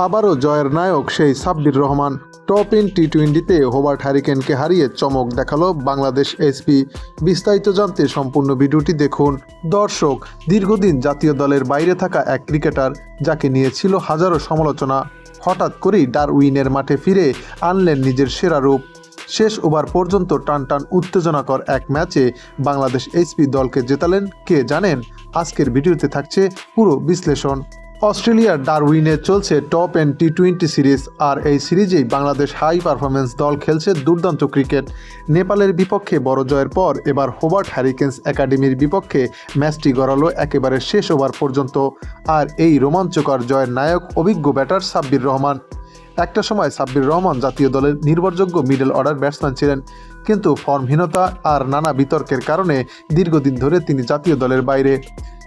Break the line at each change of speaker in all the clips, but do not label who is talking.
আবারও জয়ের নায়ক সেই সাব্বির রহমান। টপ ইন টি-20তে হোবার্ট হ্যারিকেনকে হারিয়ে চমক দেখালো বাংলাদেশ এসপি। বিস্তারিত জানতে সম্পূর্ণ ভিডিওটি দেখুন। দর্শক, দীর্ঘদিন জাতীয় দলের বাইরে থাকা এক ক্রিকেটার, যাকে নিয়েছিল হাজারো সমালোচনা, হঠাৎ করেই ডারউইনের মাঠে ফিরে আনলেন নিজের সেরা রূপ। শেষ ওভার পর্যন্ত টানটান উত্তেজনাকর এক ম্যাচে বাংলাদেশ এসপি দলকে জেতালেন কে জানেন? আজকের ভিডিওতে থাকছে পুরো বিশ্লেষণ। অস্ট্রেলিয়ার ডারউইনে চলছে টপ এন্ড টি-20 সিরিজ, আর এই সিরিজেই বাংলাদেশ হাই পারফরমেন্স দল খেলছে দুর্দান্ত ক্রিকেট। নেপালের বিপক্ষে বড় জয়ের পর এবার হোবার্ট হ্যারিকেন্স একাডেমির বিপক্ষে ম্যাচটি গড়ালো একেবারে শেষ ওভার পর্যন্ত। আর এই রোমাঞ্চকর জয়ের নায়ক অভিজ্ঞ ব্যাটার সাব্বির রহমান। একটা সময় সাব্বির রহমান জাতীয় দলের নির্ভরযোগ্য মিডল অর্ডার ব্যাটসম্যান ছিলেন, কিন্তু ফর্মহীনতা আর নানা বিতর্কের কারণে দীর্ঘদিন ধরে তিনি জাতীয় দলের বাইরে।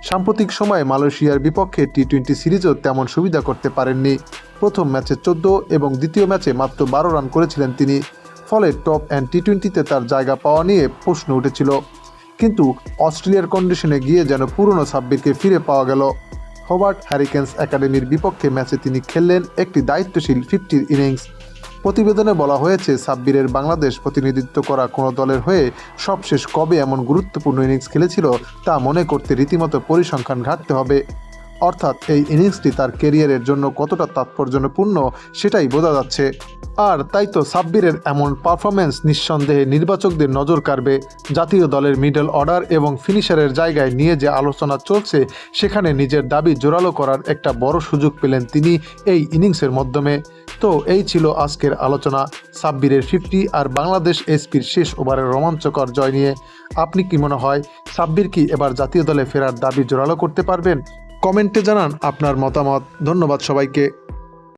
সাম্প্রতিক সময়ে মালয়েশিয়ার বিপক্ষে টি-20 সিরিজও তেমন সুবিধা করতে পারেননি। প্রথম ম্যাচে 14 এবং দ্বিতীয় ম্যাচে মাত্র 12 রান করেছিলেন তিনি। ফলে টপ অ্যান্ড টি-20তে তার জায়গা পাওয়া নিয়ে প্রশ্ন উঠেছিল, কিন্তু অস্ট্রেলিয়ার কন্ডিশনে গিয়ে যেন পুরনো সাব্বিরকে ফিরে পাওয়া গেল। হোবার্ট হ্যারিকেন্স একাডেমির বিপক্ষে ম্যাচে তিনি খেললেন একটি দায়িত্বশীল 50 ইনিংস। প্রতিবেদনে বলা হয়েছে, সাব্বিরের বাংলাদেশ প্রতিনিধিত্ব করা কোনো দলের হয়ে সবশেষ কবে এমন গুরুত্বপূর্ণ ইনিংস খেলেছিল তা মনে করতে রীতিমতো পরিসংখ্যান ঘাঁটতে হবে। অর্থাৎ এই ইনিংসটি তার কেরিয়ারের জন্য কতটা তাৎপর্যপূর্ণ সেটাই বোঝা যাচ্ছে। আর তাই তো সাব্বিরের এমন পারফরমেন্স নিঃসন্দেহে নির্বাচকদের নজর কাড়বে। জাতীয় দলের মিডল অর্ডার এবং ফিনিশারের জায়গায় নিয়ে যে আলোচনা চলছে, সেখানে নিজের দাবি জোরালো করার একটা বড় সুযোগ পেলেন তিনি এই ইনিংসের মাধ্যমে। তো এই ছিল আজকের আলোচনা সাব্বিরের 50 আর বাংলাদেশ এসপির শেষ ওভারের রোমাঞ্চকর জয় নিয়ে। আপনি কি মনে হয়, সাব্বির কি এবার জাতীয় দলে ফেরার দাবি জোরালো করতে পারবেন? কমেন্টে জানান আপনার মতামত। ধন্যবাদ সবাইকে।